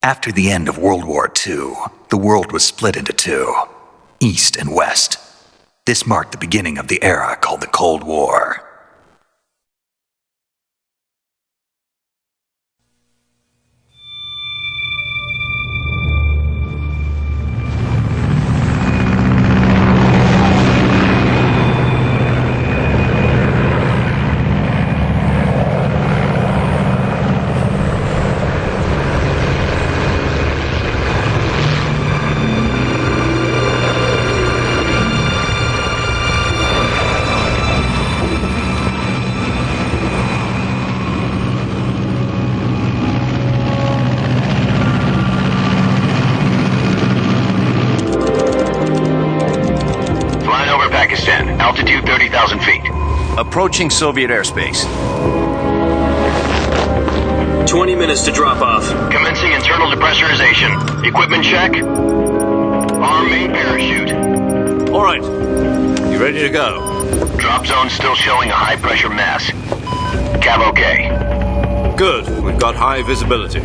After the end of World War II, the world was split into two, East and West. This marked the beginning of the era called the Cold War. Altitude 30,000 feet. Approaching Soviet airspace. 20 minutes to drop off. Commencing internal depressurization. Equipment check. Arm main parachute. All right. You ready to go? Drop zone still showing a high pressure mass. Cav okay. Good. We've got high visibility.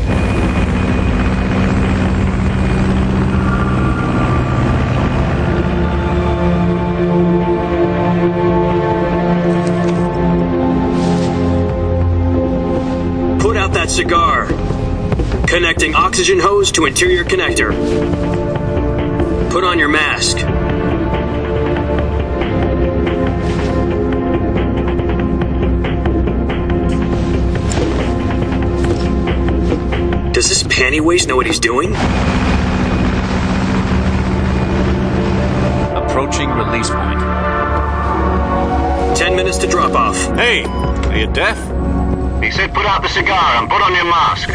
Put out that cigar. Connecting oxygen hose to interior connector. Put on your mask. Does this panty waste know what he's doing? Approaching release point. 10 minutes to drop off. Hey, are you deaf? He said put out the cigar and put on your mask.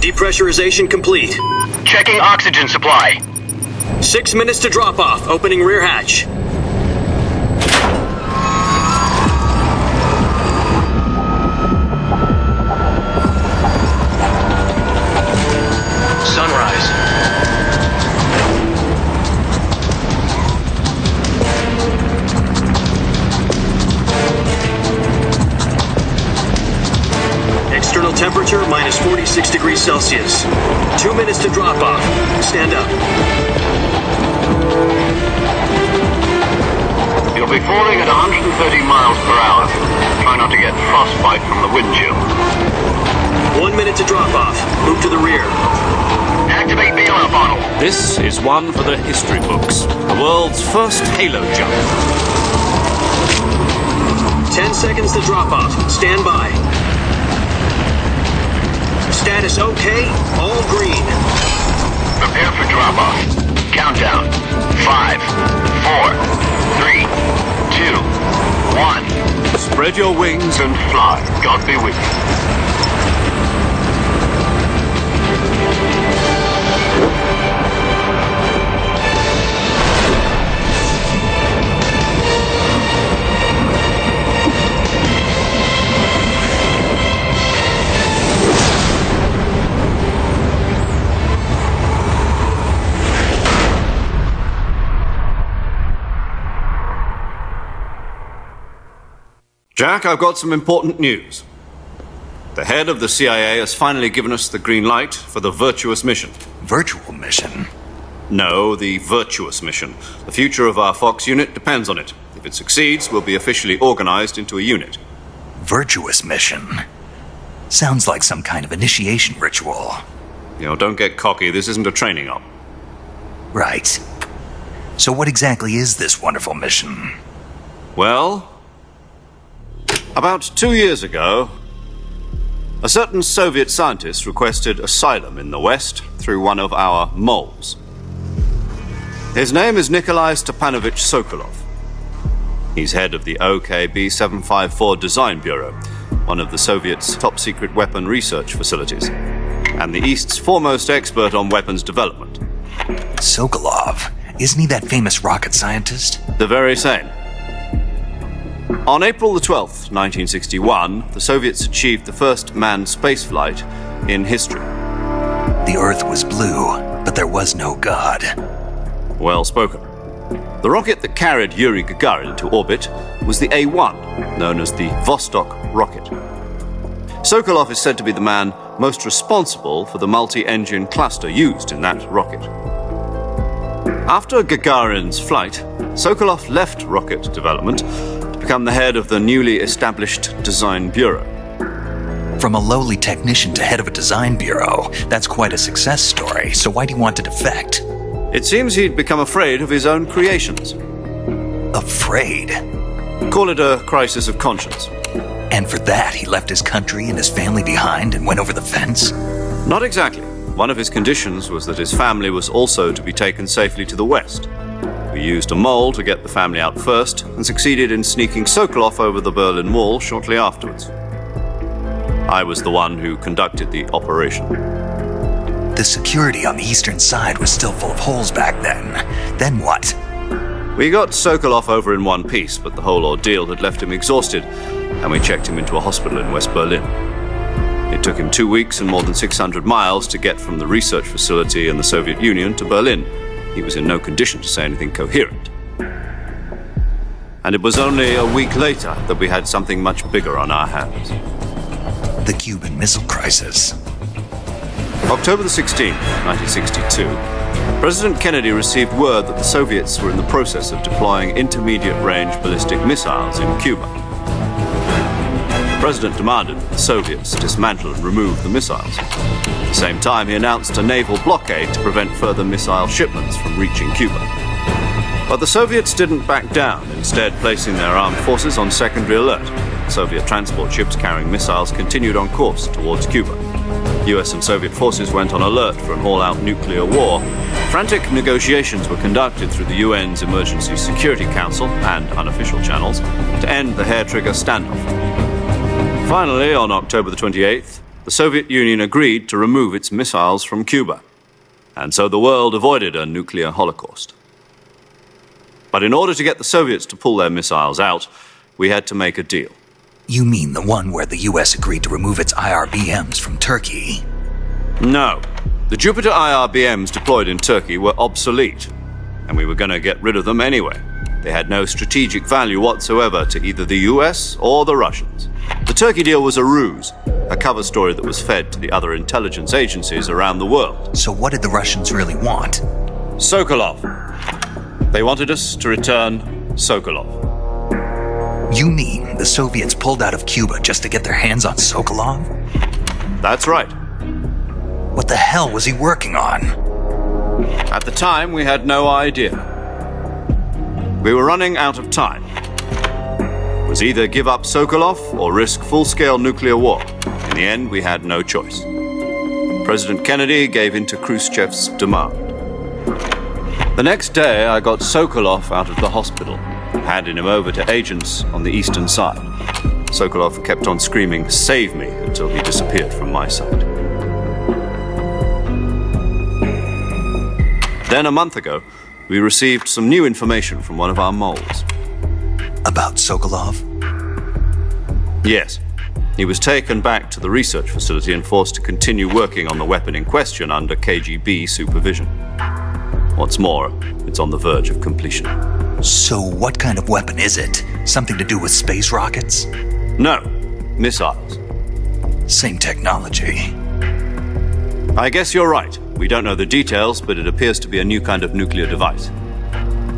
Depressurization complete. Checking oxygen supply. 6 minutes to drop off. Opening rear hatch. Sunrise. External temperature minus 46 degrees Celsius. 2 minutes to drop off. Stand up. You'll be falling at 130 miles per hour. Try not to get frostbite from the wind chill. 1 minute to drop off. Move to the rear. Activate bailout bottle. This is one for the history books. The world's first halo jump. 10 seconds to drop off. Stand by. Status okay. All green. Prepare for drop off. Countdown. 5, 4, 3, 2, 1. Spread your wings And fly. God be with you. Jack, I've got some important news. The head of the CIA has finally given us the green light for the Virtuous mission. Virtual mission? No, the Virtuous mission. The future of our Fox unit depends on it. If it succeeds, we'll be officially organized into a unit. Virtuous mission? Sounds like some kind of initiation ritual. You know, don't get cocky. This isn't a training op. Right. So what exactly is this wonderful mission? Well, about 2 years ago, a certain Soviet scientist requested asylum in the West through one of our moles. His name is Nikolai Stepanovich Sokolov. He's head of the OKB 754 Design Bureau, one of the Soviets' top-secret weapon research facilities, and the East's foremost expert on weapons development. Sokolov? Isn't he that famous rocket scientist? The very same. On April the 12th, 1961, the Soviets achieved the first manned spaceflight in history. The Earth was blue, but there was no God. Well spoken. The rocket that carried Yuri Gagarin to orbit was the A-1, known as the Vostok rocket. Sokolov is said to be the man most responsible for the multi-engine cluster used in that rocket. After Gagarin's flight, Sokolov left rocket development to become the head of the newly established Design Bureau. From a lowly technician to head of a design bureau, that's quite a success story, so why do you want to defect? It seems he'd become afraid of his own creations. Afraid? Call it a crisis of conscience. And for that, he left his country and his family behind and went over the fence? Not exactly. One of his conditions was that his family was also to be taken safely to the west. We used a mole to get the family out first and succeeded in sneaking Sokolov over the Berlin Wall shortly afterwards. I was the one who conducted the operation. The security on the eastern side was still full of holes back then. Then what? We got Sokolov over in one piece, but the whole ordeal had left him exhausted, and we checked him into a hospital in West Berlin. It took him 2 weeks and more than 600 miles to get from the research facility in the Soviet Union to Berlin. He was in no condition to say anything coherent. And it was only a week later that we had something much bigger on our hands. The Cuban Missile Crisis. October the 16th, 1962, President Kennedy received word that the Soviets were in the process of deploying intermediate-range ballistic missiles in Cuba. The President demanded that the Soviets dismantle and remove the missiles. At the same time, he announced a naval blockade to prevent further missile shipments from reaching Cuba. But the Soviets didn't back down, instead placing their armed forces on secondary alert. Soviet transport ships carrying missiles continued on course towards Cuba. US and Soviet forces went on alert for an all-out nuclear war. Frantic negotiations were conducted through the UN's Emergency Security Council and unofficial channels to end the hair-trigger standoff. Finally, on October the 28th, the Soviet Union agreed to remove its missiles from Cuba. And so the world avoided a nuclear holocaust. But in order to get the Soviets to pull their missiles out, we had to make a deal. You mean the one where the US agreed to remove its IRBMs from Turkey? No. The Jupiter IRBMs deployed in Turkey were obsolete, and we were going to get rid of them anyway. They had no strategic value whatsoever to either the US or the Russians. The Turkey deal was a ruse, a cover story that was fed to the other intelligence agencies around the world. So what did the Russians really want? Sokolov. They wanted us to return Sokolov. You mean the Soviets pulled out of Cuba just to get their hands on Sokolov? That's right. What the hell was he working on? At the time, we had no idea. We were running out of time. It was either give up Sokolov or risk full-scale nuclear war. In the end, we had no choice. President Kennedy gave in to Khrushchev's demand. The next day, I got Sokolov out of the hospital, handing him over to agents on the eastern side. Sokolov kept on screaming, "Save me," until he disappeared from my sight. Then a month ago, we received some new information from one of our moles. About Sokolov? Yes. He was taken back to the research facility and forced to continue working on the weapon in question under KGB supervision. What's more, it's on the verge of completion. So what kind of weapon is it? Something to do with space rockets? No, missiles. Same technology. I guess you're right. We don't know the details, but it appears to be a new kind of nuclear device.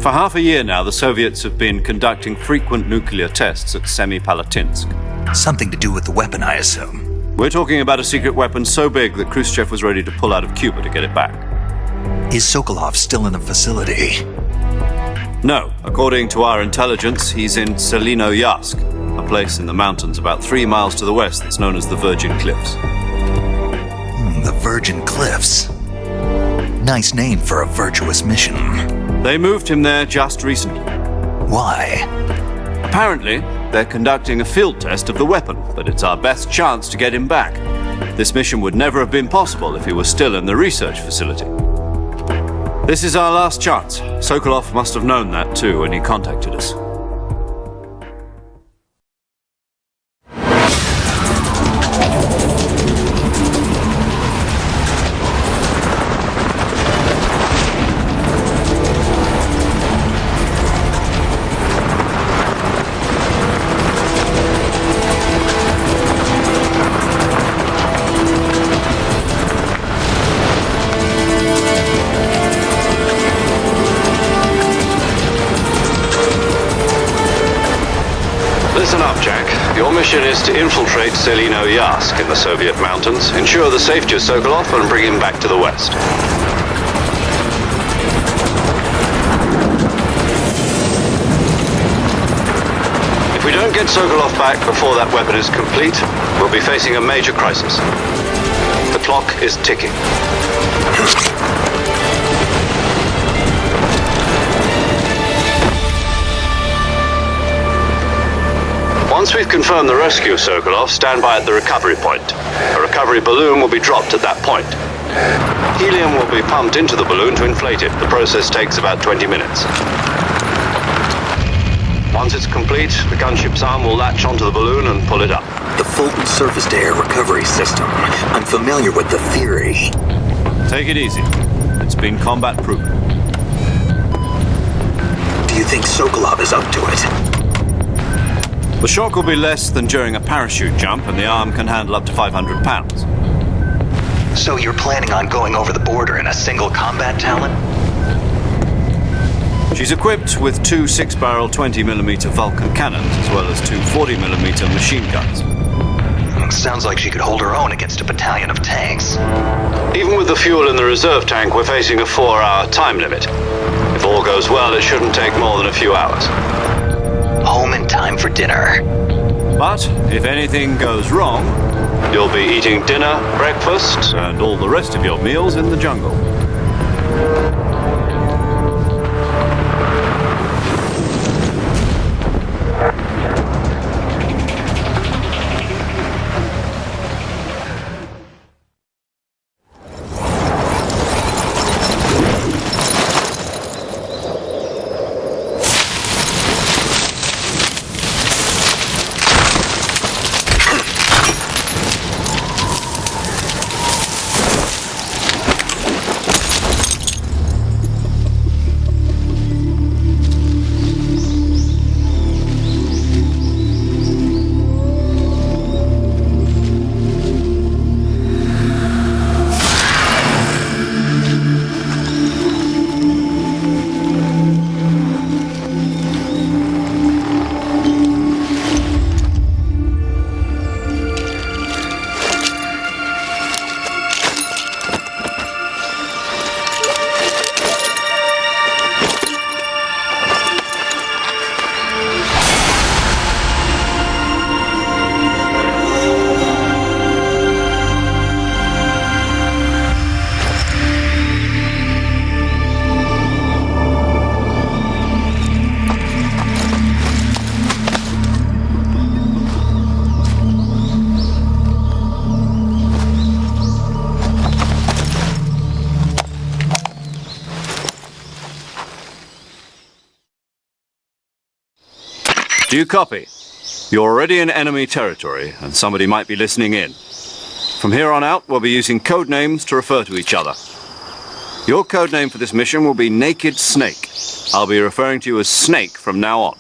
For half a year now, the Soviets have been conducting frequent nuclear tests at Semipalatinsk. Something to do with the weapon, I assume. We're talking about a secret weapon so big that Khrushchev was ready to pull out of Cuba to get it back. Is Sokolov still in the facility? No. According to our intelligence, he's in Tselinoyarsk, a place in the mountains about 3 miles to the west that's known as the Virgin Cliffs. The Virgin Cliffs. Nice name for a virtuous mission. They moved him there just recently. Why? Apparently, they're conducting a field test of the weapon, but it's our best chance to get him back. This mission would never have been possible if he was still in the research facility. This is our last chance. Sokolov must have known that too when he contacted us. Listen up, Jack. Your mission is to infiltrate Tselinoyarsk in the Soviet mountains, ensure the safety of Sokolov, and bring him back to the West. If we don't get Sokolov back before that weapon is complete, we'll be facing a major crisis. The clock is ticking. Once we've confirmed the rescue of Sokolov, stand by at the recovery point. A recovery balloon will be dropped at that point. Helium will be pumped into the balloon to inflate it. The process takes about 20 minutes. Once it's complete, the gunship's arm will latch onto the balloon and pull it up. The Fulton surface-to-air recovery system. I'm familiar with the theory. Take it easy. It's been combat-proven. Do you think Sokolov is up to it? The shock will be less than during a parachute jump, and the arm can handle up to 500 pounds. So you're planning on going over the border in a single combat Talon? She's equipped with two 6-barrel 20mm Vulcan cannons, as well as two 40mm machine guns. Sounds like she could hold her own against a battalion of tanks. Even with the fuel in the reserve tank, we're facing a 4-hour time limit. If all goes well, it shouldn't take more than a few hours. Home in time for dinner. But if anything goes wrong, you'll be eating dinner, breakfast, and all the rest of your meals in the jungle. Do you copy? You're already in enemy territory, and somebody might be listening in. From here on out, we'll be using code names to refer to each other. Your code name for this mission will be Naked Snake. I'll be referring to you as Snake from now on.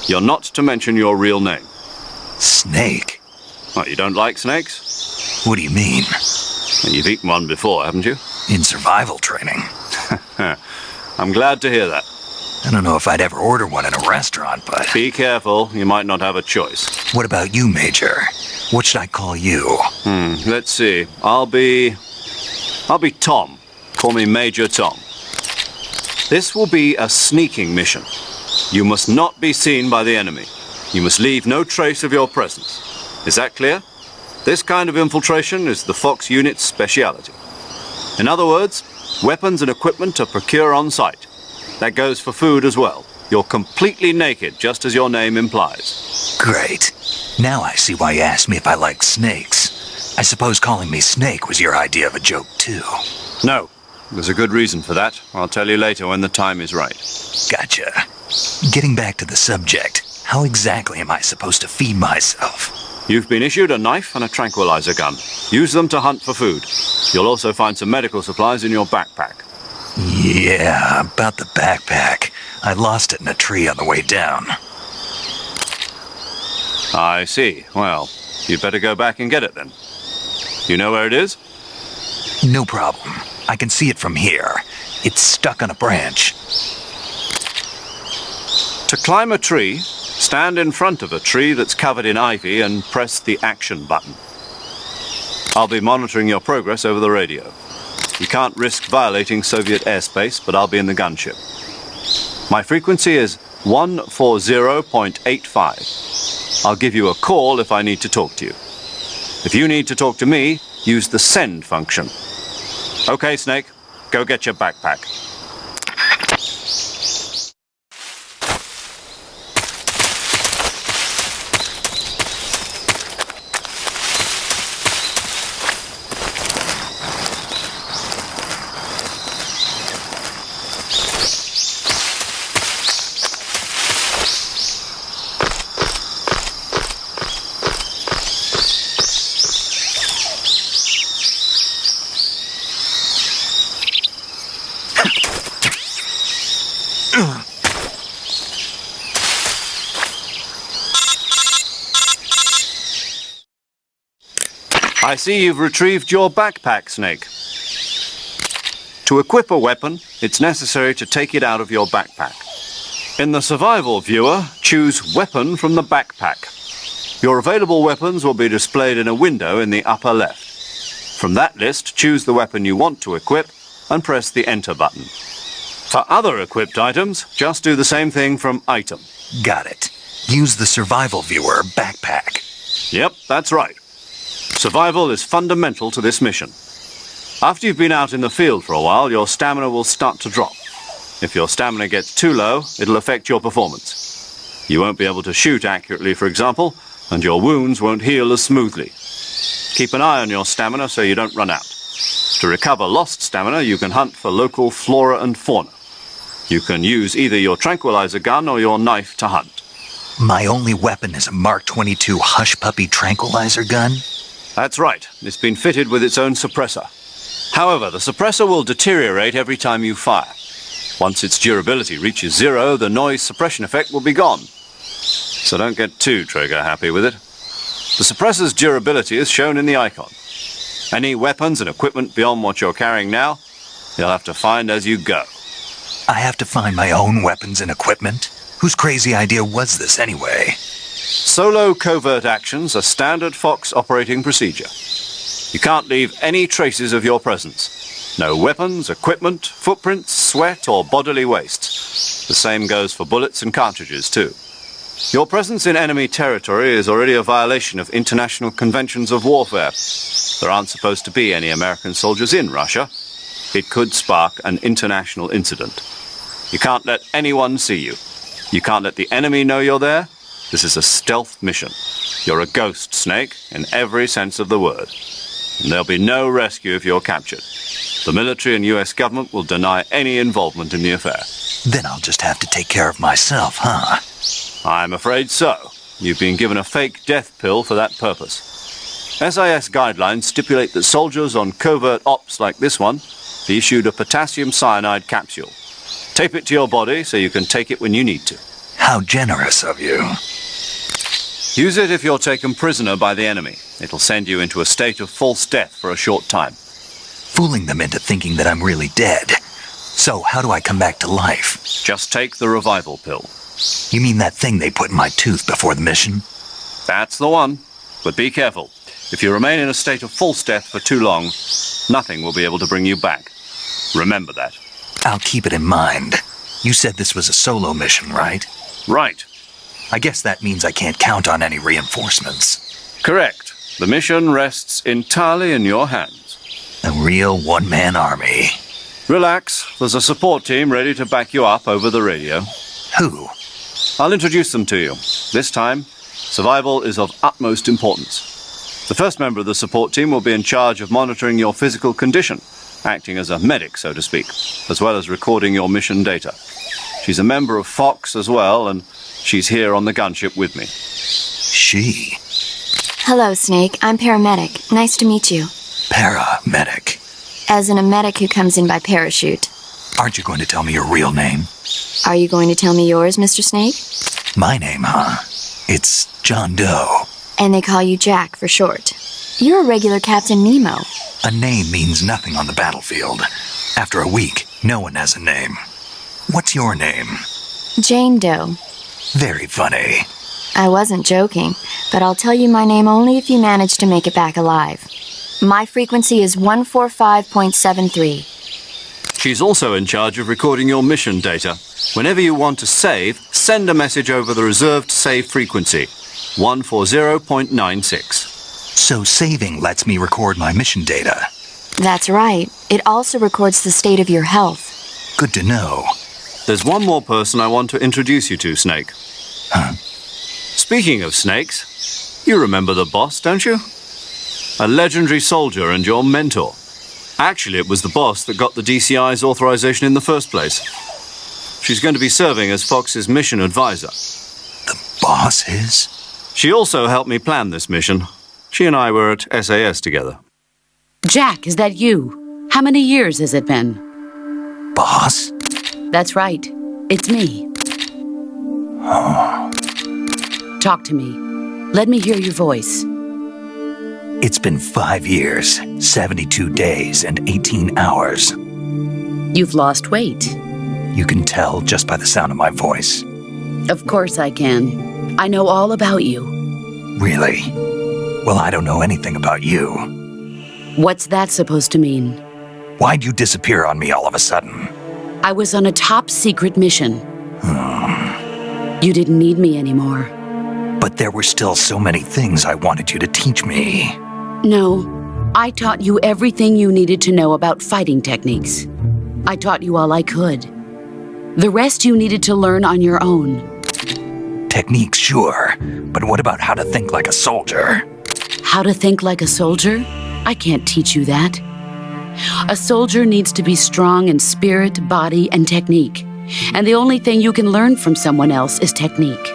You're not to mention your real name. Snake? What, you don't like snakes? What do you mean? You've eaten one before, haven't you? In survival training. I'm glad to hear that. I don't know if I'd ever order one in a restaurant, but... Be careful, you might not have a choice. What about you, Major? What should I call you? Let's see. I'll be Tom. Call me Major Tom. This will be a sneaking mission. You must not be seen by the enemy. You must leave no trace of your presence. Is that clear? This kind of infiltration is the Fox unit's speciality. In other words, weapons and equipment are procured on site. That goes for food as well. You're completely naked, just as your name implies. Great. Now I see why you asked me if I like snakes. I suppose calling me Snake was your idea of a joke, too. No. There's a good reason for that. I'll tell you later when the time is right. Gotcha. Getting back to the subject, how exactly am I supposed to feed myself? You've been issued a knife and a tranquilizer gun. Use them to hunt for food. You'll also find some medical supplies in your backpack. Yeah, about the backpack. I lost it in a tree on the way down. I see. Well, you'd better go back and get it then. You know where it is? No problem. I can see it from here. It's stuck on a branch. To climb a tree, Stand in front of a tree that's covered in ivy and press the action button. I'll be monitoring your progress over the radio. You can't risk violating Soviet airspace, but I'll be in the gunship. My frequency is 140.85. I'll give you a call if I need to talk to you. If you need to talk to me, use the send function. Okay, Snake, go get your backpack. I see you've retrieved your backpack, Snake. To equip a weapon, it's necessary to take it out of your backpack. In the survival viewer, choose Weapon from the backpack. Your available weapons will be displayed in a window in the upper left. From that list, choose the weapon you want to equip and press the Enter button. For other equipped items, just do the same thing from Item. Got it. Use the survival viewer backpack. Yep, that's right. Survival is fundamental to this mission. After you've been out in the field for a while, your stamina will start to drop. If your stamina gets too low, it'll affect your performance. You won't be able to shoot accurately, for example, and your wounds won't heal as smoothly. Keep an eye on your stamina so you don't run out. To recover lost stamina, you can hunt for local flora and fauna. You can use either your tranquilizer gun or your knife to hunt. My only weapon is a Mark 22 Hush Puppy tranquilizer gun? That's right. It's been fitted with its own suppressor. However, the suppressor will deteriorate every time you fire. Once its durability reaches 0, the noise suppression effect will be gone. So don't get too trigger-happy with it. The suppressor's durability is shown in the icon. Any weapons and equipment beyond what you're carrying now, you'll have to find as you go. I have to find my own weapons and equipment? Whose crazy idea was this anyway? Solo covert actions are standard Fox operating procedure. You can't leave any traces of your presence. No weapons, equipment, footprints, sweat, or bodily waste. The same goes for bullets and cartridges, too. Your presence in enemy territory is already a violation of international conventions of warfare. There aren't supposed to be any American soldiers in Russia. It could spark an international incident. You can't let anyone see you. You can't let the enemy know you're there. This is a stealth mission. You're a ghost, Snake, in every sense of the word. And there'll be no rescue if you're captured. The military and US government will deny any involvement in the affair. Then I'll just have to take care of myself, huh? I'm afraid so. You've been given a fake death pill for that purpose. SIS guidelines stipulate that soldiers on covert ops like this one be issued a potassium cyanide capsule. Tape it to your body so you can take it when you need to. How generous of you. Use it if you're taken prisoner by the enemy. It'll send you into a state of false death for a short time. Fooling them into thinking that I'm really dead. So how do I come back to life? Just take the revival pill. You mean that thing they put in my tooth before the mission? That's the one. But be careful. If you remain in a state of false death for too long, nothing will be able to bring you back. Remember that. I'll keep it in mind. You said this was a solo mission, right? Right. I guess that means I can't count on any reinforcements. Correct. The mission rests entirely in your hands. A real one-man army. Relax. There's a support team ready to back you up over the radio. Who? I'll introduce them to you. This time, survival is of utmost importance. The first member of the support team will be in charge of monitoring your physical condition, acting as a medic, so to speak, as well as recording your mission data. She's a member of Fox as well, and she's here on the gunship with me. She? Hello, Snake. I'm paramedic. Nice to meet you. Paramedic. As in a medic who comes in by parachute. Aren't you going to tell me your real name? Are you going to tell me yours, Mr. Snake? My name, huh? It's John Doe. And they call you Jack for short. You're a regular Captain Nemo. A name means nothing on the battlefield. After a week, no one has a name. What's your name? Jane Doe. Very funny. I wasn't joking, but I'll tell you my name only if you manage to make it back alive. My frequency is 145.73. She's also in charge of recording your mission data. Whenever you want to save, send a message over the reserved save frequency, 140.96. So saving lets me record my mission data. That's right. It also records the state of your health. Good to know. There's one more person I want to introduce you to, Snake. Huh? Speaking of snakes, you remember the boss, don't you? A legendary soldier and your mentor. Actually, it was the boss that got the DCI's authorization in the first place. She's going to be serving as Fox's mission advisor. The boss is? She also helped me plan this mission. She and I were at SAS together. Jack, is that you? How many years has it been? Boss? That's right. It's me. Talk to me. Let me hear your voice. It's been 5 years, 72 days, and 18 hours. You've lost weight. You can tell just by the sound of my voice. Of course I can. I know all about you. Really? Well, I don't know anything about you. What's that supposed to mean? Why'd you disappear on me all of a sudden? I was on a top-secret mission. You didn't need me anymore. But there were still so many things I wanted you to teach me. No, I taught you everything you needed to know about fighting techniques. I taught you all I could. The rest you needed to learn on your own. Techniques, sure. But what about how to think like a soldier? How to think like a soldier? I can't teach you that. A soldier needs to be strong in spirit, body, and technique. And the only thing you can learn from someone else is technique.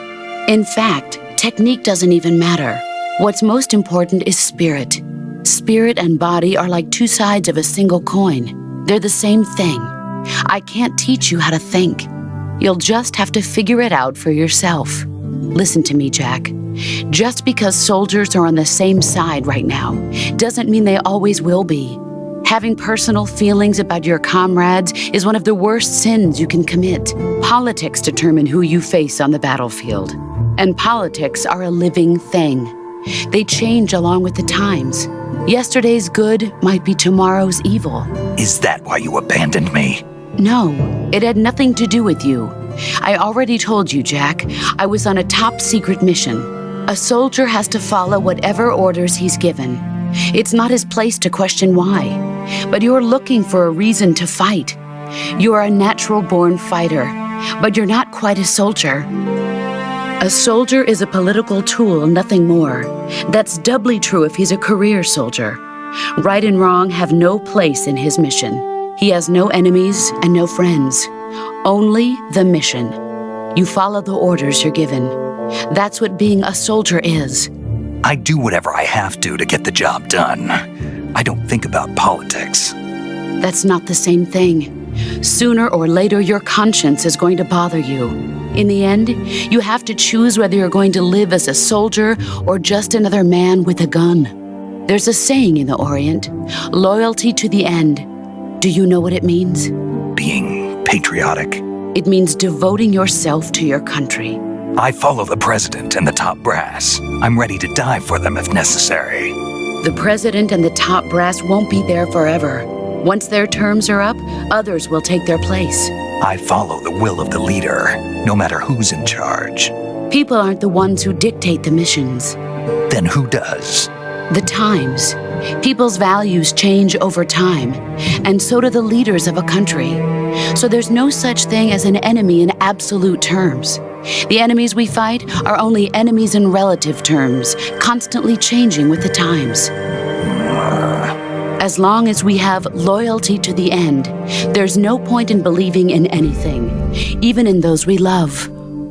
In fact, technique doesn't even matter. What's most important is spirit. Spirit and body are like two sides of a single coin. They're the same thing. I can't teach you how to think. You'll just have to figure it out for yourself. Listen to me, Jack. Just because soldiers are on the same side right now doesn't mean they always will be. Having personal feelings about your comrades is one of the worst sins you can commit. Politics determine who you face on the battlefield. And politics are a living thing. They change along with the times. Yesterday's good might be tomorrow's evil. Is that why you abandoned me? No, it had nothing to do with you. I already told you, Jack. I was on a top-secret mission. A soldier has to follow whatever orders he's given. It's not his place to question why. But you're looking for a reason to fight. You are a natural-born fighter, but you're not quite a soldier. A soldier is a political tool, nothing more. That's doubly true if he's a career soldier. Right and wrong have no place in his mission. He has no enemies and no friends. Only the mission. You follow the orders you're given. That's what being a soldier is. I do whatever I have to get the job done. I don't think about politics. That's not the same thing. Sooner or later, your conscience is going to bother you. In the end, you have to choose whether you're going to live as a soldier or just another man with a gun. There's a saying in the Orient, loyalty to the end. Do you know what it means? Being patriotic. It means devoting yourself to your country. I follow the president and the top brass. I'm ready to die for them if necessary. The president and the top brass won't be there forever. Once their terms are up, others will take their place. I follow the will of the leader, no matter who's in charge. People aren't the ones who dictate the missions. Then who does? The times. People's values change over time, and so do the leaders of a country. So there's no such thing as an enemy in absolute terms. The enemies we fight are only enemies in relative terms, constantly changing with the times. As long as we have loyalty to the end, there's no point in believing in anything, even in those we love.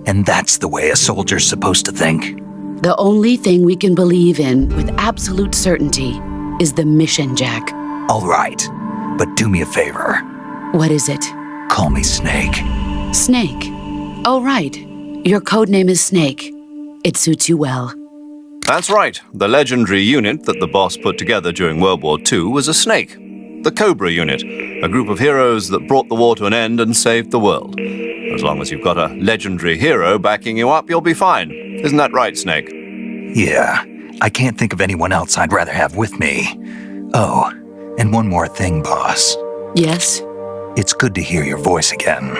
And that's the way a soldier's supposed to think? The only thing we can believe in with absolute certainty is the mission, Jack. All right, but do me a favor. What is it? Call me Snake. Snake. Oh, right. Your codename is Snake. It suits you well. That's right. The legendary unit that the boss put together during World War II was a snake. the Cobra Unit, a group of heroes that brought the war to an end and saved the world. As long as you've got a legendary hero backing you up, you'll be fine. Isn't that right, Snake? Yeah, I can't think of anyone else I'd rather have with me. Oh, and one more thing, boss. Yes? It's good to hear your voice again.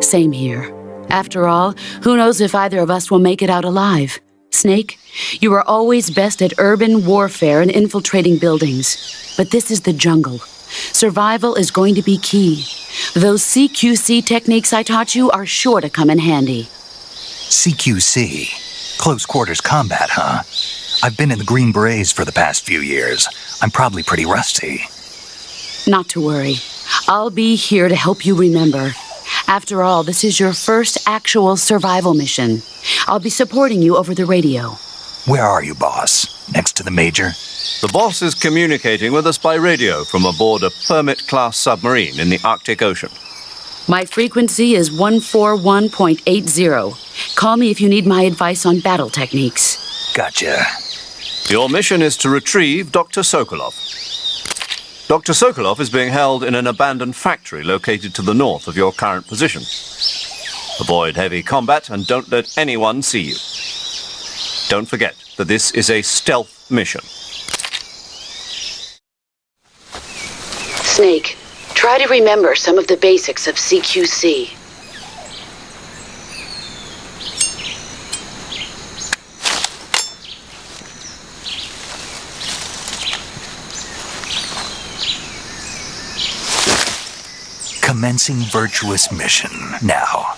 Same here. After all, who knows if either of us will make it out alive? Snake, you are always best at urban warfare and infiltrating buildings. But this is the jungle. Survival is going to be key. Those CQC techniques I taught you are sure to come in handy. CQC? Close quarters combat, huh? I've been in the Green Berets for the past few years. I'm probably pretty rusty. Not to worry. I'll be here to help you remember. After all, this is your first actual survival mission. I'll be supporting you over the radio. Where are you, boss? Next to the Major? The boss is communicating with us by radio from aboard a Permit-class submarine in the Arctic Ocean. My frequency is 141.80. Call me if you need my advice on battle techniques. Gotcha. Your mission is to retrieve Dr. Sokolov. Dr. Sokolov is being held in an abandoned factory located to the north of your current position. Avoid heavy combat and don't let anyone see you. Don't forget that this is a stealth mission. Snake, try to remember some of the basics of CQC. Commencing Virtuous mission now.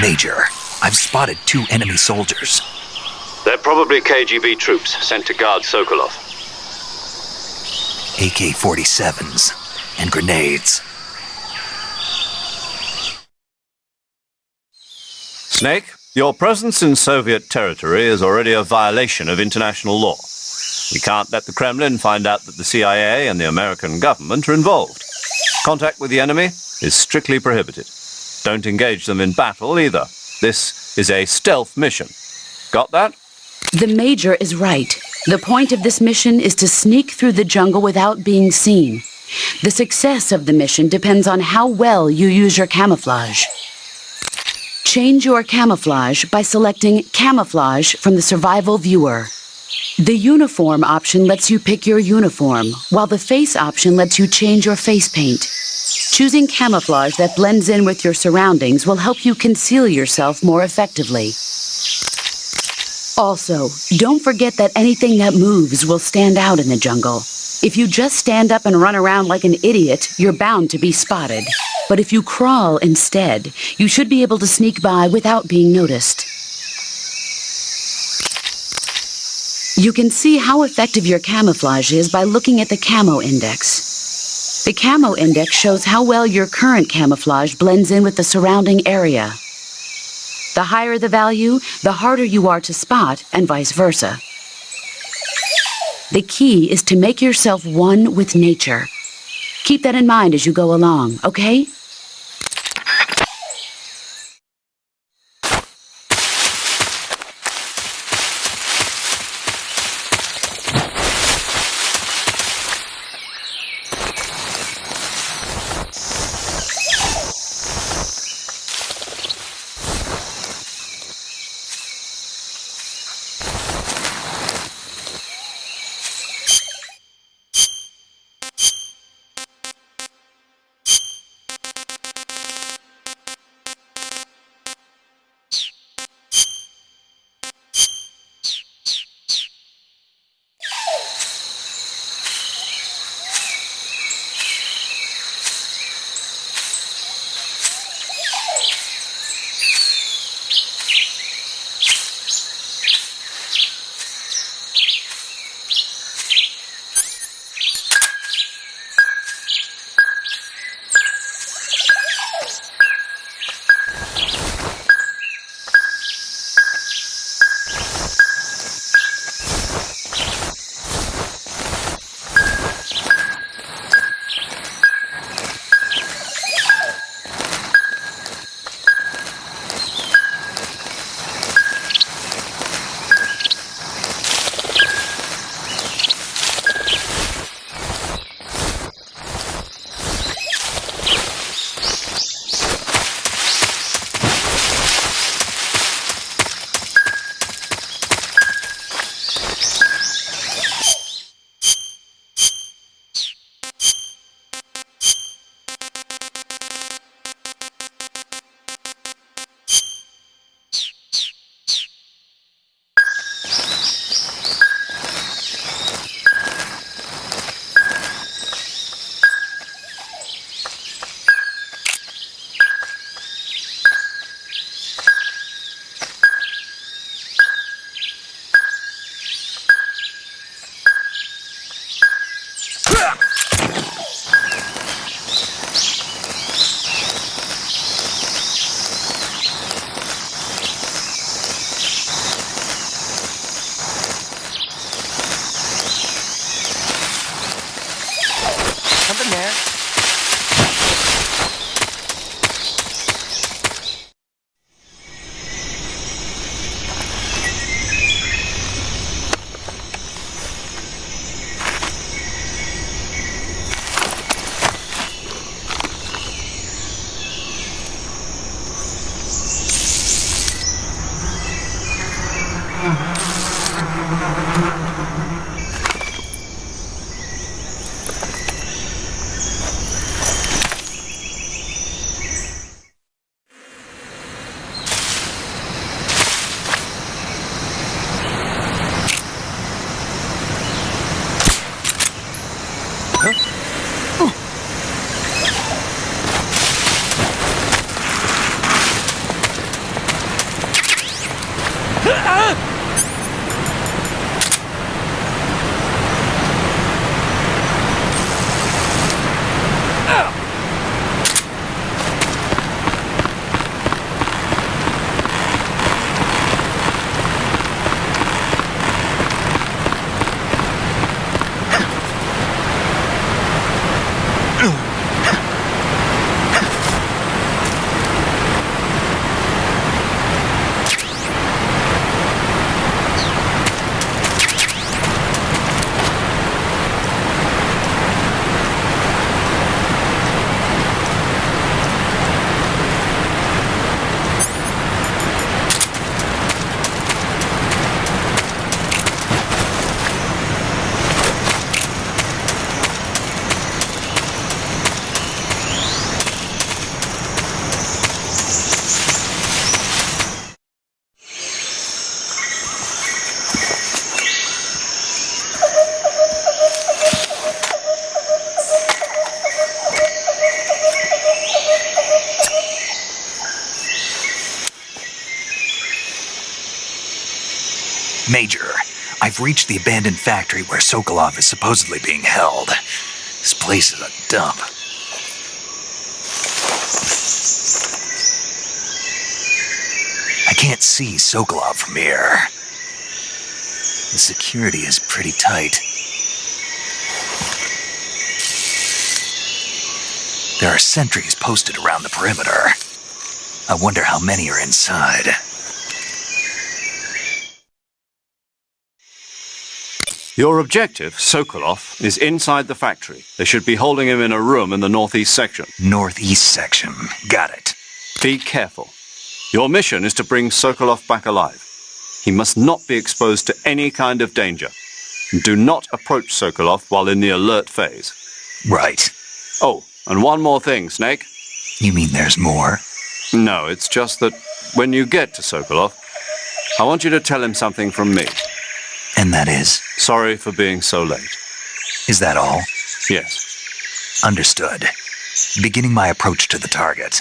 Major, I've spotted 2 enemy soldiers. They're probably KGB troops sent to guard Sokolov. AK-47s and grenades. Snake, your presence in Soviet territory is already a violation of international law. We can't let the Kremlin find out that the CIA and the American government are involved. Contact with the enemy is strictly prohibited. Don't engage them in battle either. This is a stealth mission. Got that? The Major is right. The point of this mission is to sneak through the jungle without being seen. The success of the mission depends on how well you use your camouflage. Change your camouflage by selecting Camouflage from the Survival Viewer. The Uniform option lets you pick your uniform, while the Face option lets you change your face paint. Choosing camouflage that blends in with your surroundings will help you conceal yourself more effectively. Also, don't forget that anything that moves will stand out in the jungle. If you just stand up and run around like an idiot, you're bound to be spotted. But if you crawl instead, you should be able to sneak by without being noticed. You can see how effective your camouflage is by looking at the Camo Index. The Camo Index shows how well your current camouflage blends in with the surrounding area. The higher the value, the harder you are to spot, and vice versa. The key is to make yourself one with nature. Keep that in mind as you go along, okay? Major, I've reached the abandoned factory where Sokolov is supposedly being held. This place is a dump. I can't see Sokolov from here. The security is pretty tight. There are sentries posted around the perimeter. I wonder how many are inside. Your objective, Sokolov, is inside the factory. They should be holding him in a room in the northeast section. Northeast section. Got it. Be careful. Your mission is to bring Sokolov back alive. He must not be exposed to any kind of danger. Do not approach Sokolov while in the alert phase. Right. Oh, and one more thing, Snake. You mean there's more? No, it's just that when you get to Sokolov, I want you to tell him something from me. And that is? Sorry for being so late. Is that all? Yes. Understood. Beginning my approach to the target.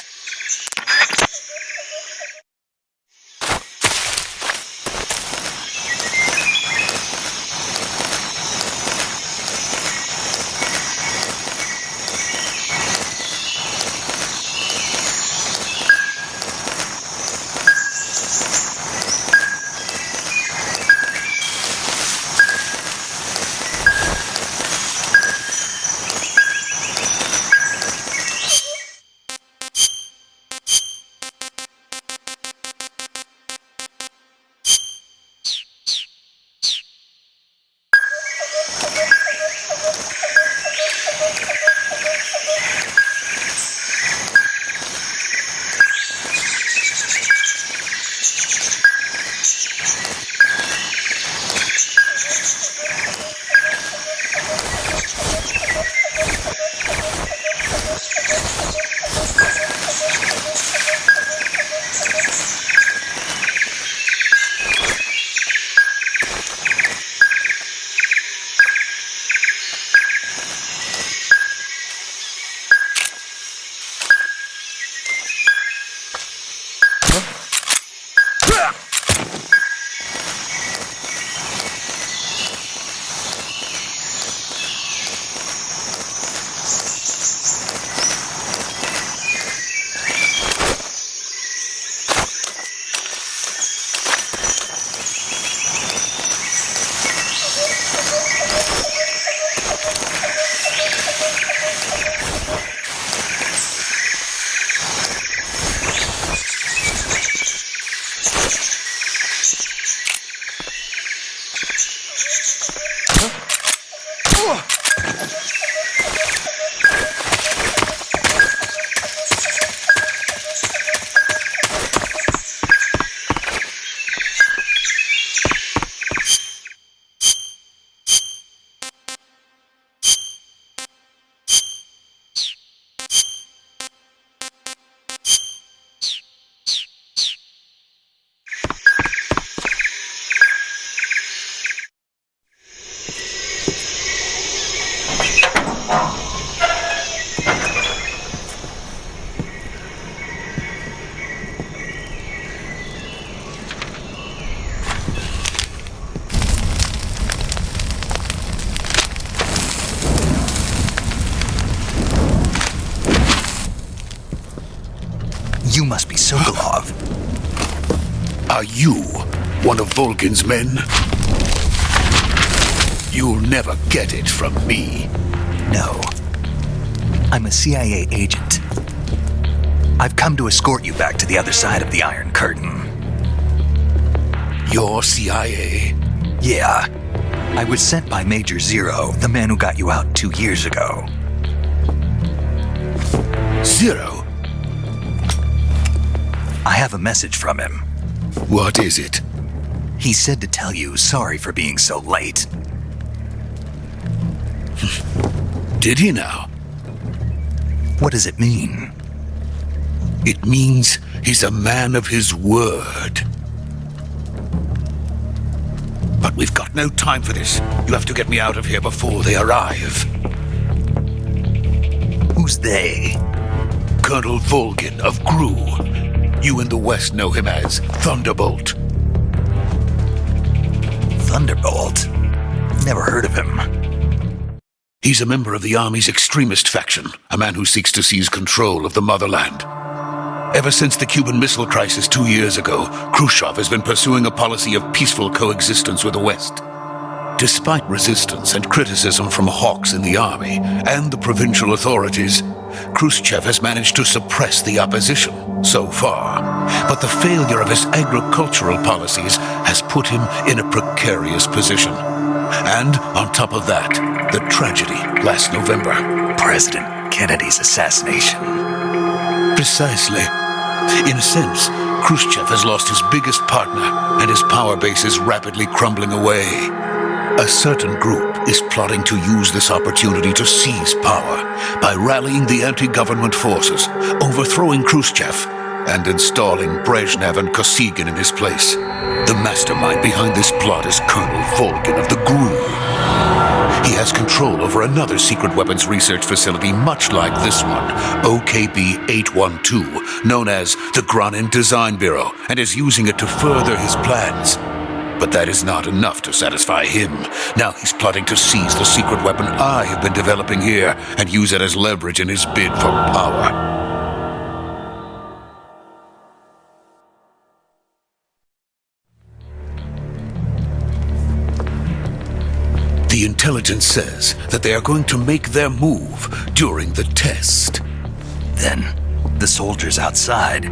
You must be Sokolov. Are you one of Volgin's men? You'll never get it from me. No. I'm a CIA agent. I've come to escort you back to the other side of the Iron Curtain. You're CIA? Yeah. I was sent by Major Zero, the man who got you out 2 years ago. Zero? I have a message from him. What is it? He said to tell you sorry for being so late. Did he now? What does it mean? It means he's a man of his word. But we've got no time for this. You have to get me out of here before they arrive. Who's they? Colonel Volgin of GRU. You in the West know him as Thunderbolt. Thunderbolt? Never heard of him. He's a member of the Army's extremist faction, a man who seeks to seize control of the motherland. Ever since the Cuban Missile Crisis 2 years ago, Khrushchev has been pursuing a policy of peaceful coexistence with the West. Despite resistance and criticism from hawks in the army and the provincial authorities, Khrushchev has managed to suppress the opposition so far, but the failure of his agricultural policies has put him in a precarious position. And on top of that, the tragedy last November. President Kennedy's assassination. Precisely. In a sense, Khrushchev has lost his biggest partner, and his power base is rapidly crumbling away. A certain group is plotting to use this opportunity to seize power by rallying the anti-government forces, overthrowing Khrushchev, and installing Brezhnev and Kosygin in his place. The mastermind behind this plot is Colonel Volgin of the GRU. He has control over another secret weapons research facility much like this one, OKB-812, known as the Granin Design Bureau, and is using it to further his plans. But that is not enough to satisfy him. Now he's plotting to seize the secret weapon I have been developing here and use it as leverage in his bid for power. The intelligence says that they are going to make their move during the test. Then, the soldiers outside.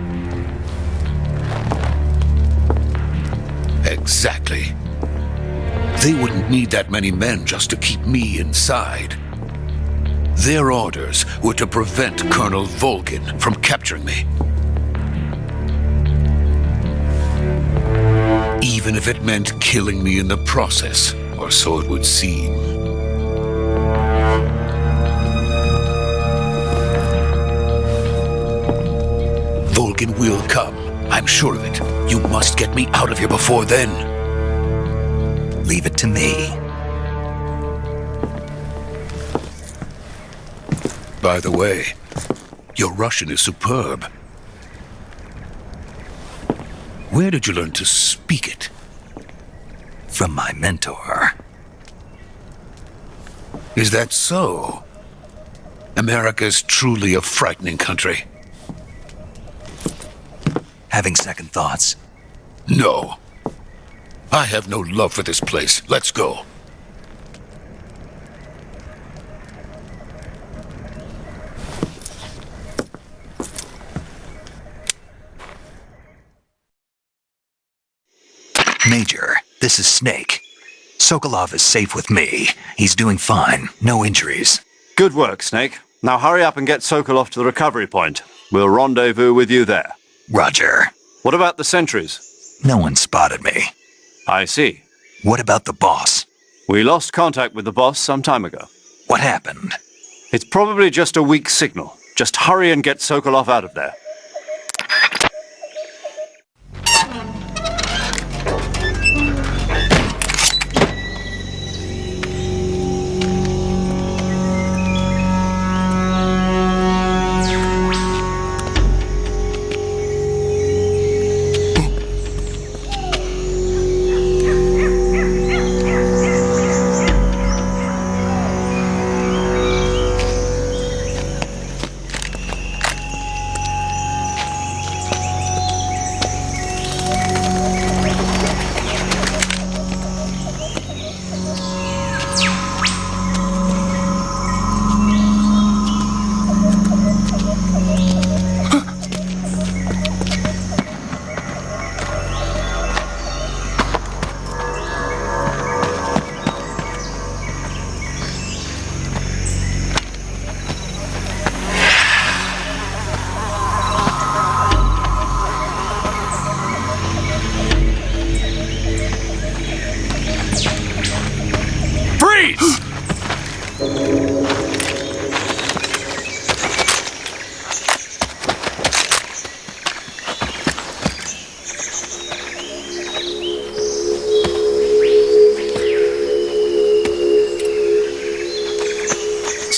Exactly. They wouldn't need that many men just to keep me inside. Their orders were to prevent Colonel Volgin from capturing me. Even if it meant killing me in the process. Or so it would seem. Volgin will come. I'm sure of it. You must get me out of here before then. Leave it to me. By the way, your Russian is superb. Where did you learn to speak it? From my mentor. Is that so? America is truly a frightening country. Having second thoughts? No. I have no love for this place. Let's go. Major, this is Snake. Sokolov is safe with me. He's doing fine. No injuries. Good work, Snake. Now hurry up and get Sokolov to the recovery point. We'll rendezvous with you there. Roger. What about the sentries? No one spotted me. I see. What about the boss? We lost contact with the boss some time ago. What happened? It's probably just a weak signal. Just hurry and get Sokolov out of there.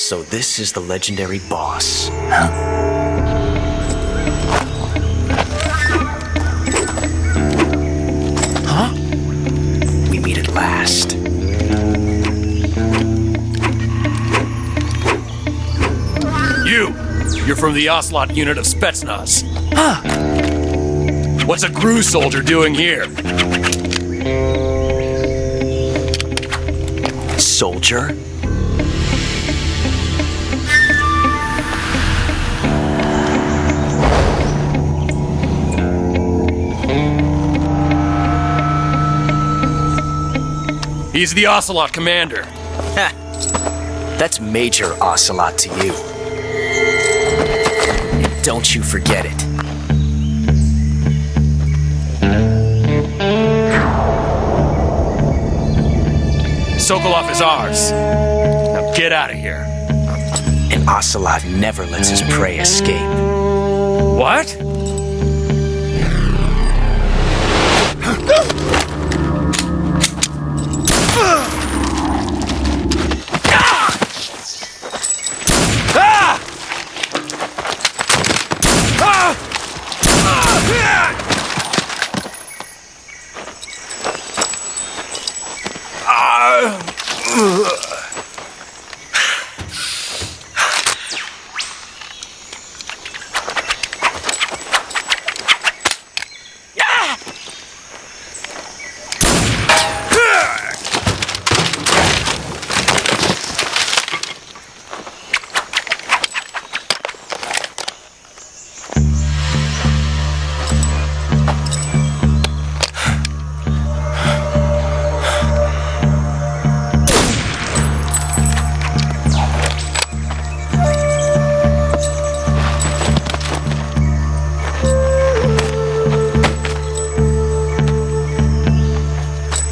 So this is the legendary boss. Huh? We meet at last. You're from the Oslot unit of Spetsnaz. Huh. What's a GRU soldier doing here? Soldier? He's the Ocelot commander. Ha! That's Major Ocelot to you. And don't you forget it. Sokolov is ours. Now get out of here. And Ocelot never lets his prey escape. What?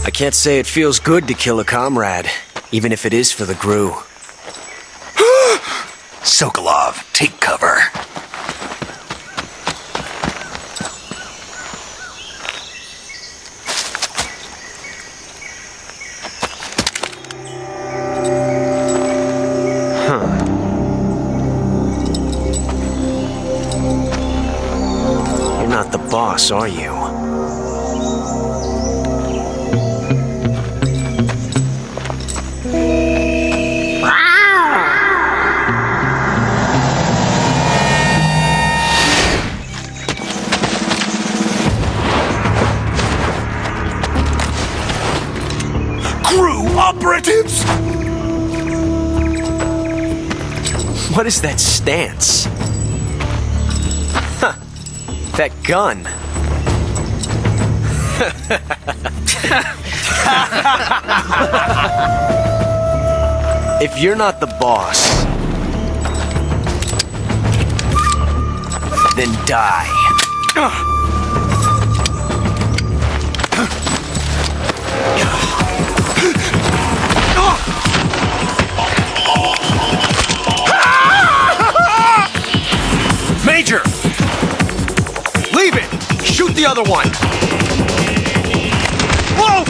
I can't say it feels good to kill a comrade, even if it is for the GRU. Sokolov, take cover. You're not the boss, are you? Operatives! What is that stance? Huh. That gun. If you're not the boss, then die. Major! Leave it! Shoot the other one! Whoa!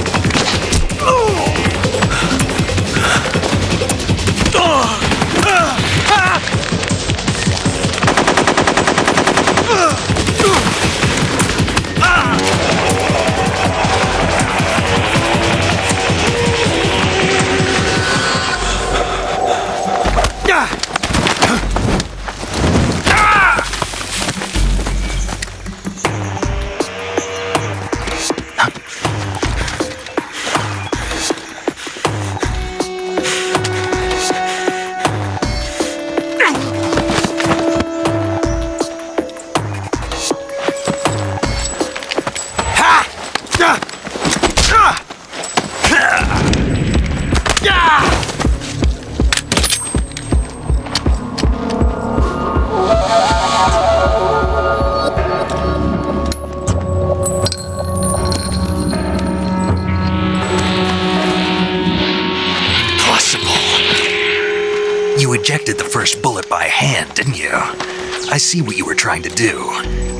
You ejected the first bullet by hand, didn't you? I see what you were trying to do,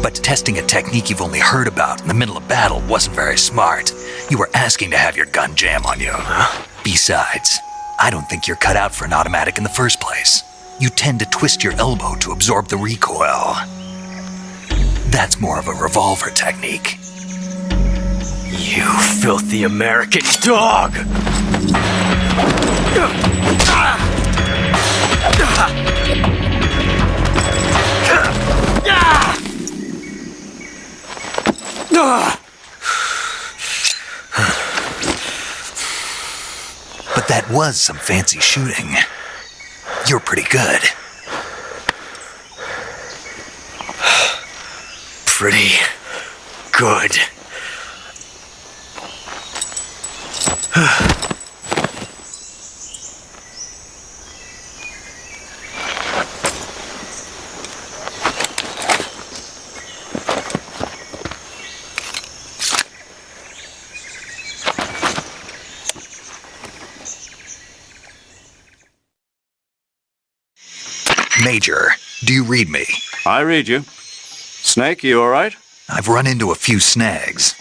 but testing a technique you've only heard about in the middle of battle wasn't very smart. You were asking to have your gun jam on you. Besides, I don't think you're cut out for an automatic in the first place. You tend to twist your elbow to absorb the recoil. That's more of a revolver technique. You filthy American dog! But that was some fancy shooting. You're pretty good. Pretty good. Major, do you read me? I read you. Snake, you alright? I've run into a few snags.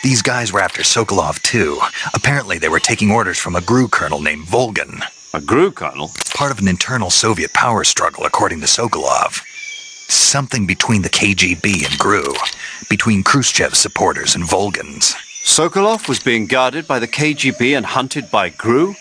These guys were after Sokolov too. Apparently they were taking orders from a GRU colonel named Volgan. A GRU colonel? Part of an internal Soviet power struggle, according to Sokolov. Something between the KGB and GRU. Between Khrushchev's supporters and Volgan's. Sokolov was being guarded by the KGB and hunted by GRU?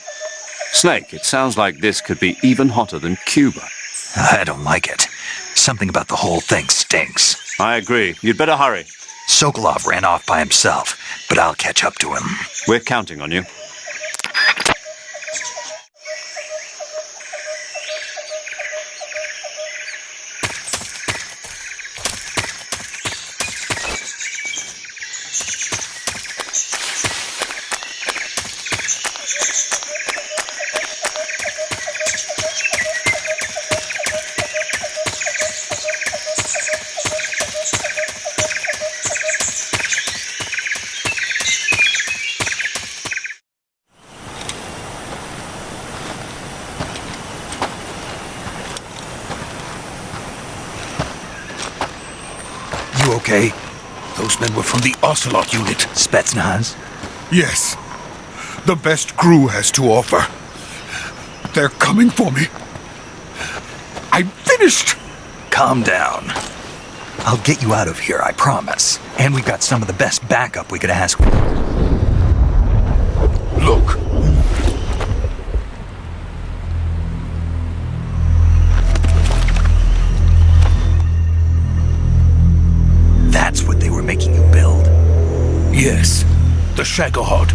Snake, it sounds like this could be even hotter than Cuba. I don't like it. Something about the whole thing stinks. I agree. You'd better hurry. Sokolov ran off by himself, but I'll catch up to him. We're counting on you. You okay? Those men were from the Ocelot unit. Spetsnaz? Yes. The best GRU has to offer. They're coming for me. I'm finished! Calm down. I'll get you out of here, I promise. And we've got some of the best backup we could ask for. Look. That's what they were making you build? Yes. The Shagohod.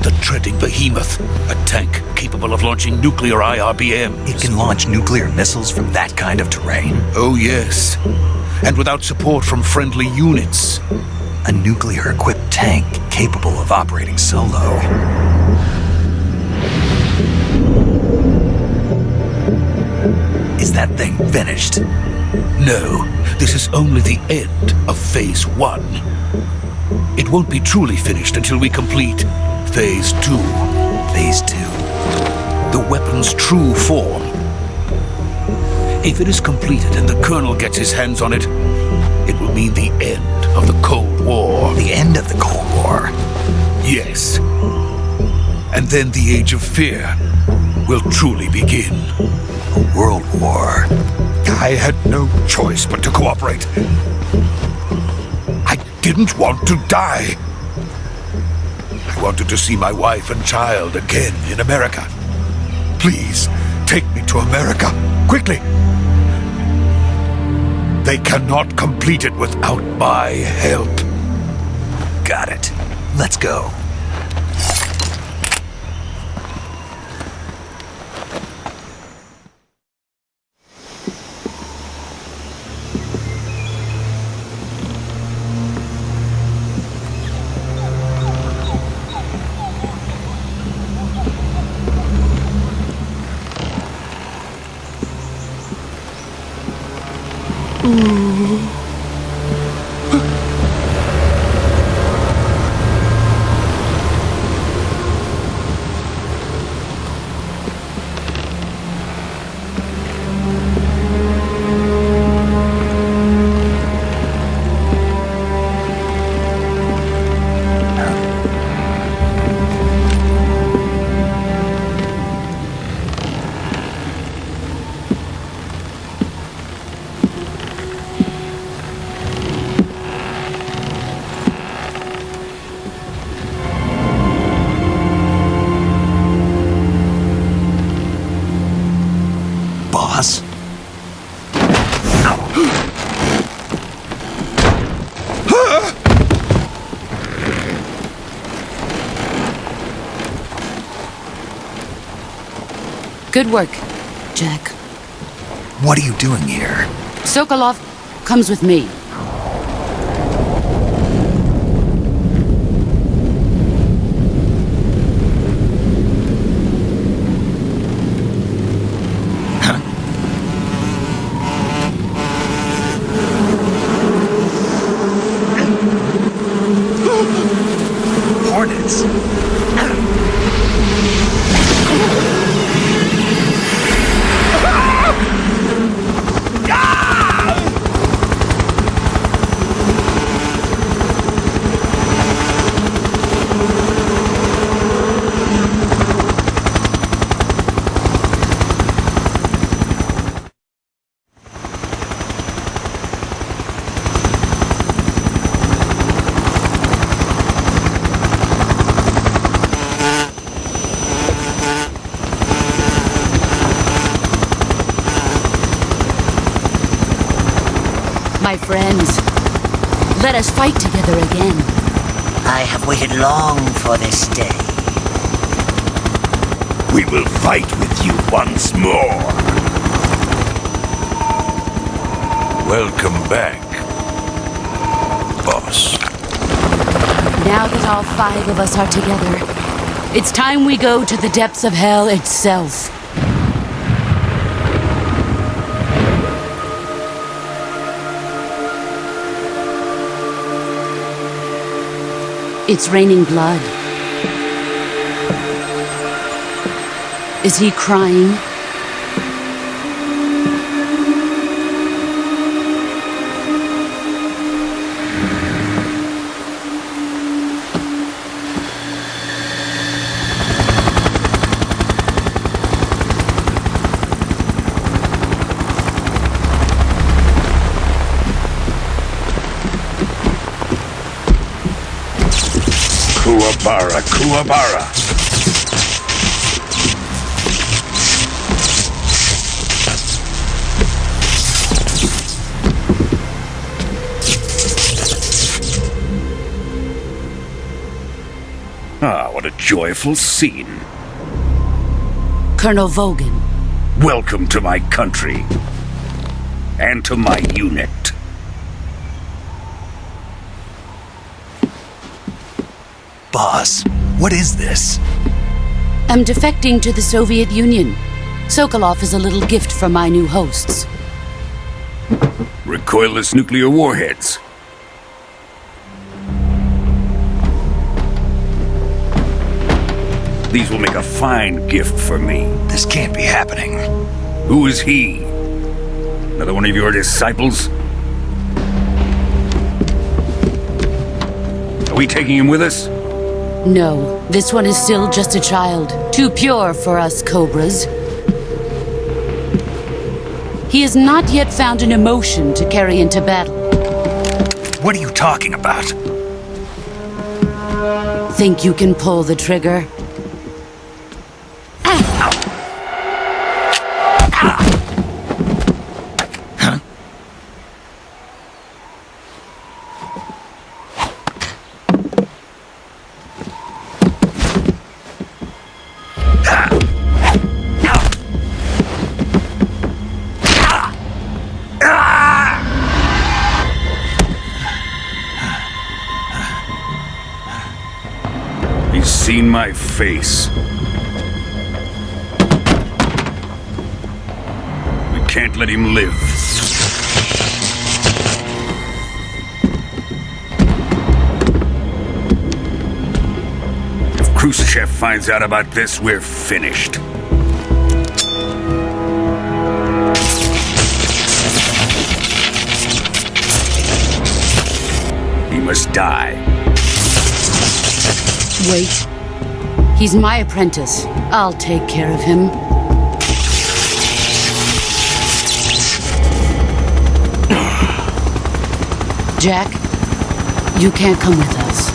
The treading behemoth. A tank capable of launching nuclear IRBMs. It can launch nuclear missiles from that kind of terrain? Oh, yes. And without support from friendly units. A nuclear-equipped tank capable of operating solo. Is that thing finished? No, this is only the end of Phase 1. It won't be truly finished until we complete Phase 2. Phase 2? The weapon's true form. If it is completed and the Colonel gets his hands on it, it will mean the end of the Cold War. The end of the Cold War? Yes. And then the Age of Fear will truly begin. A world war? I had no choice but to cooperate. I didn't want to die. I wanted to see my wife and child again in America. Please, take me to America, quickly. They cannot complete it without my help. Got it. Let's go. Boss? Good work, Jack. What are you doing here? Sokolov comes with me. Hornets? My friends, let us fight together again. I have waited long for this day. We will fight with you once more. Welcome back, boss. Now that all 5 of us are together, it's time we go to the depths of hell itself. It's raining blood. Is he crying? Kuwabara, Kuwabara. Ah, what a joyful scene. Colonel Vogan. Welcome to my country. And to my unit. Boss, what is this? I'm defecting to the Soviet Union. Sokolov is a little gift from my new hosts. Recoilless nuclear warheads. These will make a fine gift for me. This can't be happening. Who is he? Another one of your disciples? Are we taking him with us? No, this one is still just a child. Too pure for us Cobras. He has not yet found an emotion to carry into battle. What are you talking about? Think you can pull the trigger? He's seen my face. We can't let him live. If Khrushchev finds out about this, we're finished. He must die. Wait. He's my apprentice. I'll take care of him. Jack, you can't come with us.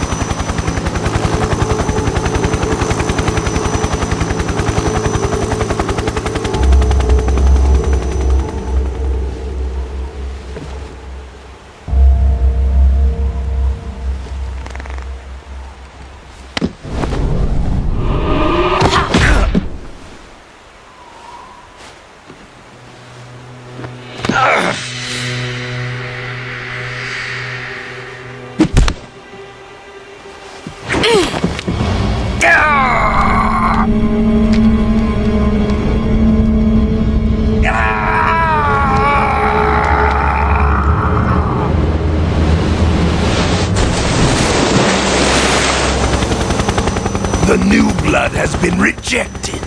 The new blood has been rejected.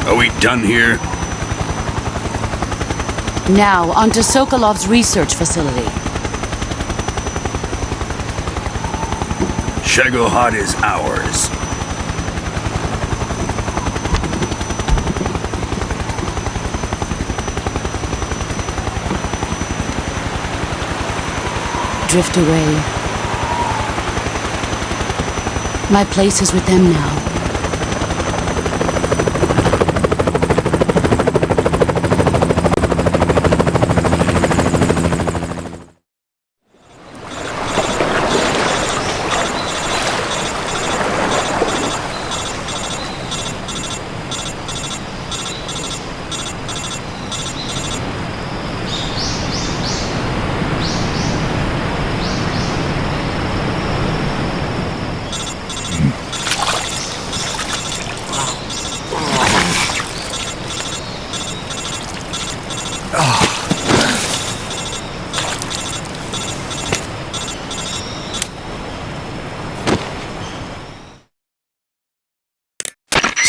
Are we done here? Now, onto Sokolov's research facility. Shagohod is ours. Drift away. My place is with them now.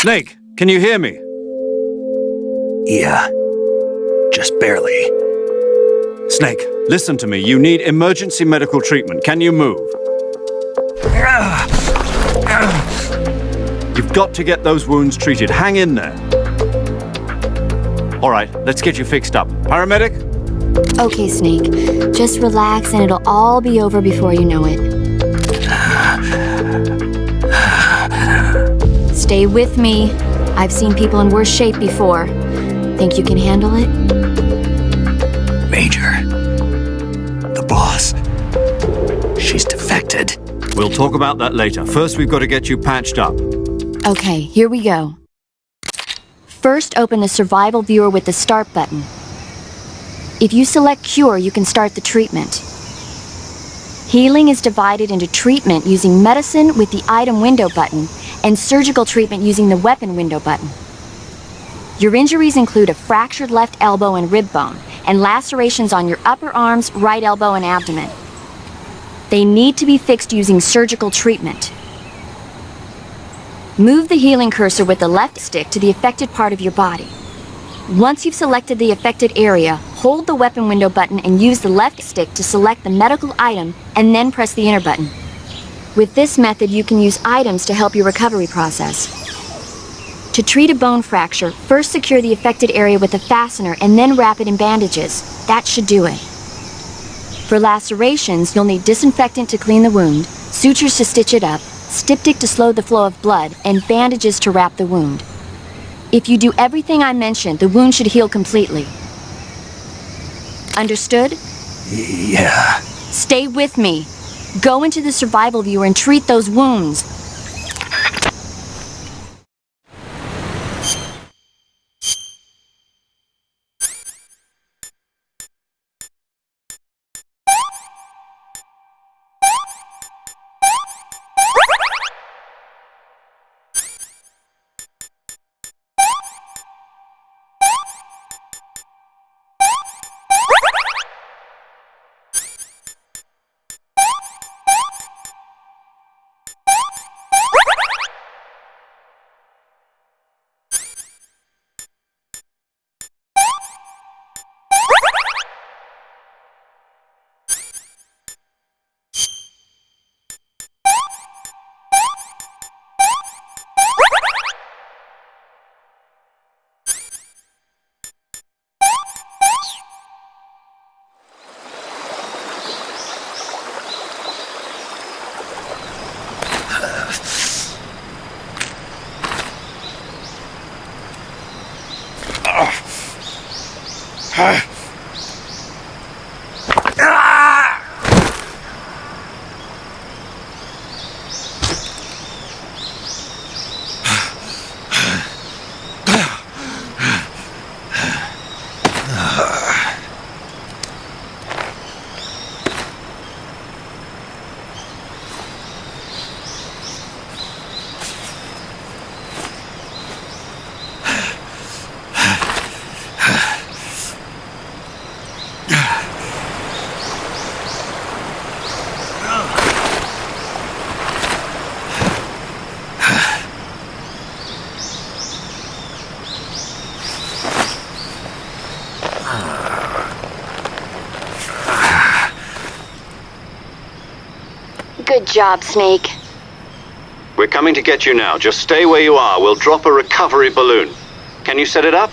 Snake, can you hear me? Yeah. Just barely. Snake, listen to me. You need emergency medical treatment. Can you move? You've got to get those wounds treated. Hang in there. All right, let's get you fixed up. Paramedic? Okay, Snake. Just relax and it'll all be over before you know it. Stay with me. I've seen people in worse shape before. Think you can handle it? Major. The boss. She's defected. We'll talk about that later. First, we've got to get you patched up. Okay, here we go. First, open the survival viewer with the start button. If you select cure, you can start the treatment. Healing is divided into treatment using medicine with the item window button and surgical treatment using the weapon window button. Your injuries include a fractured left elbow and rib bone, and lacerations on your upper arms, right elbow, and abdomen. They need to be fixed using surgical treatment. Move the healing cursor with the left stick to the affected part of your body. Once you've selected the affected area, hold the weapon window button and use the left stick to select the medical item and then press the enter button. With this method, you can use items to help your recovery process. To treat a bone fracture, first secure the affected area with a fastener and then wrap it in bandages. That should do it. For lacerations, you'll need disinfectant to clean the wound, sutures to stitch it up, styptic to slow the flow of blood, and bandages to wrap the wound. If you do everything I mentioned, the wound should heal completely. Understood? Yeah. Stay with me. Go into the survival viewer and treat those wounds. Good job, Snake. We're coming to get you now. Just stay where you are. We'll drop a recovery balloon. Can you set it up?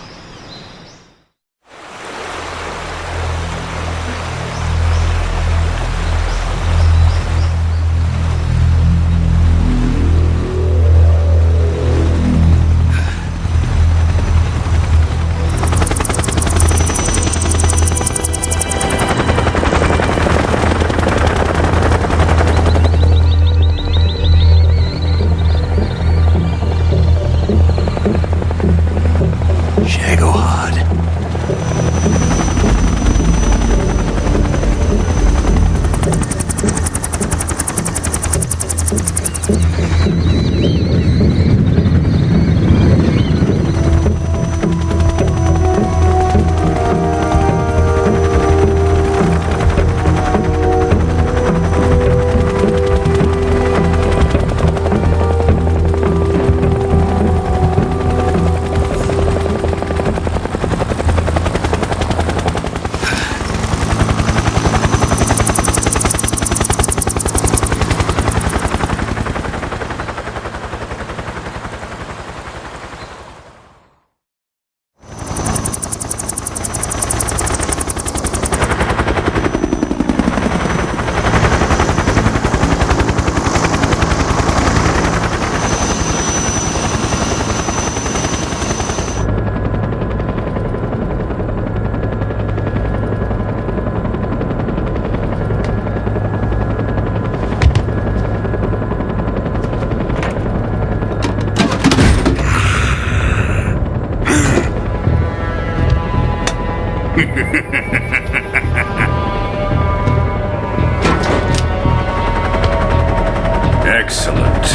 Excellent.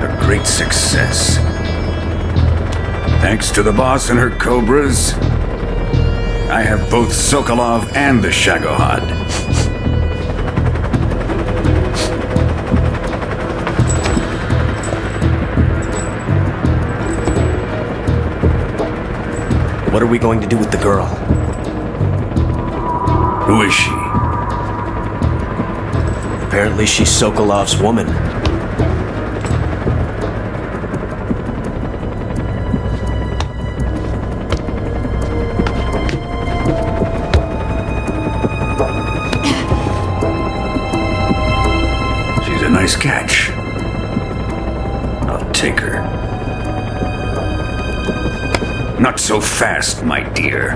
A great success. Thanks to the boss and her cobras, I have both Sokolov and the Shagohod. What are we going to do with the girl? Who is she? Apparently she's Sokolov's woman. She's a nice catch. I'll take her. Not so fast, my dear.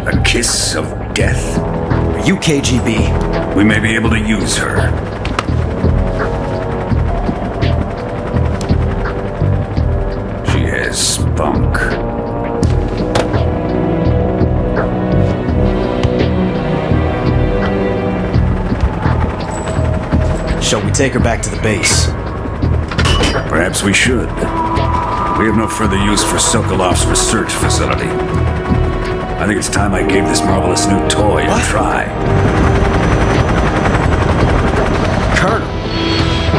A kiss of death? Are you KGB? We may be able to use her. She has spunk. Shall we take her back to the base? Perhaps we should. We have no further use for Sokolov's research facility. I think it's time I gave this marvelous new toy a try. Colonel,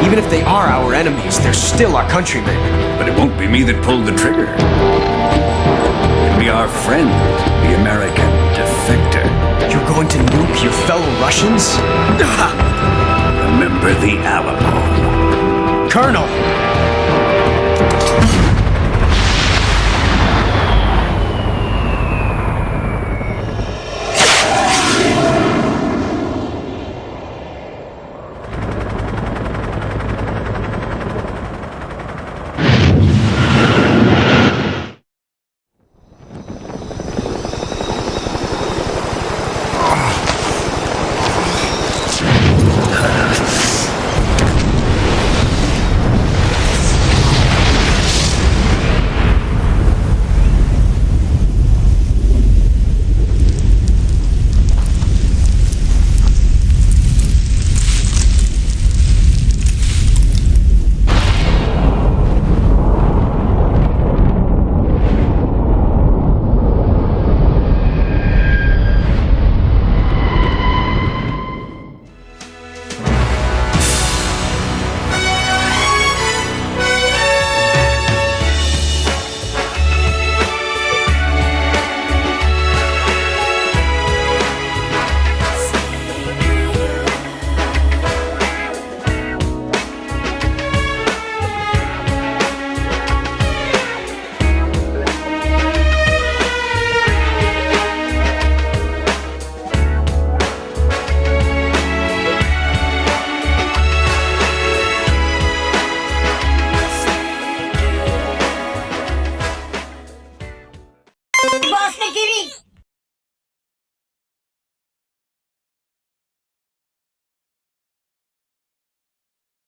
even if they are our enemies, they're still our countrymen. But it won't be me that pulled the trigger. It'll be our friend, the American defector. You're going to nuke your fellow Russians? Remember the Alamo. Colonel!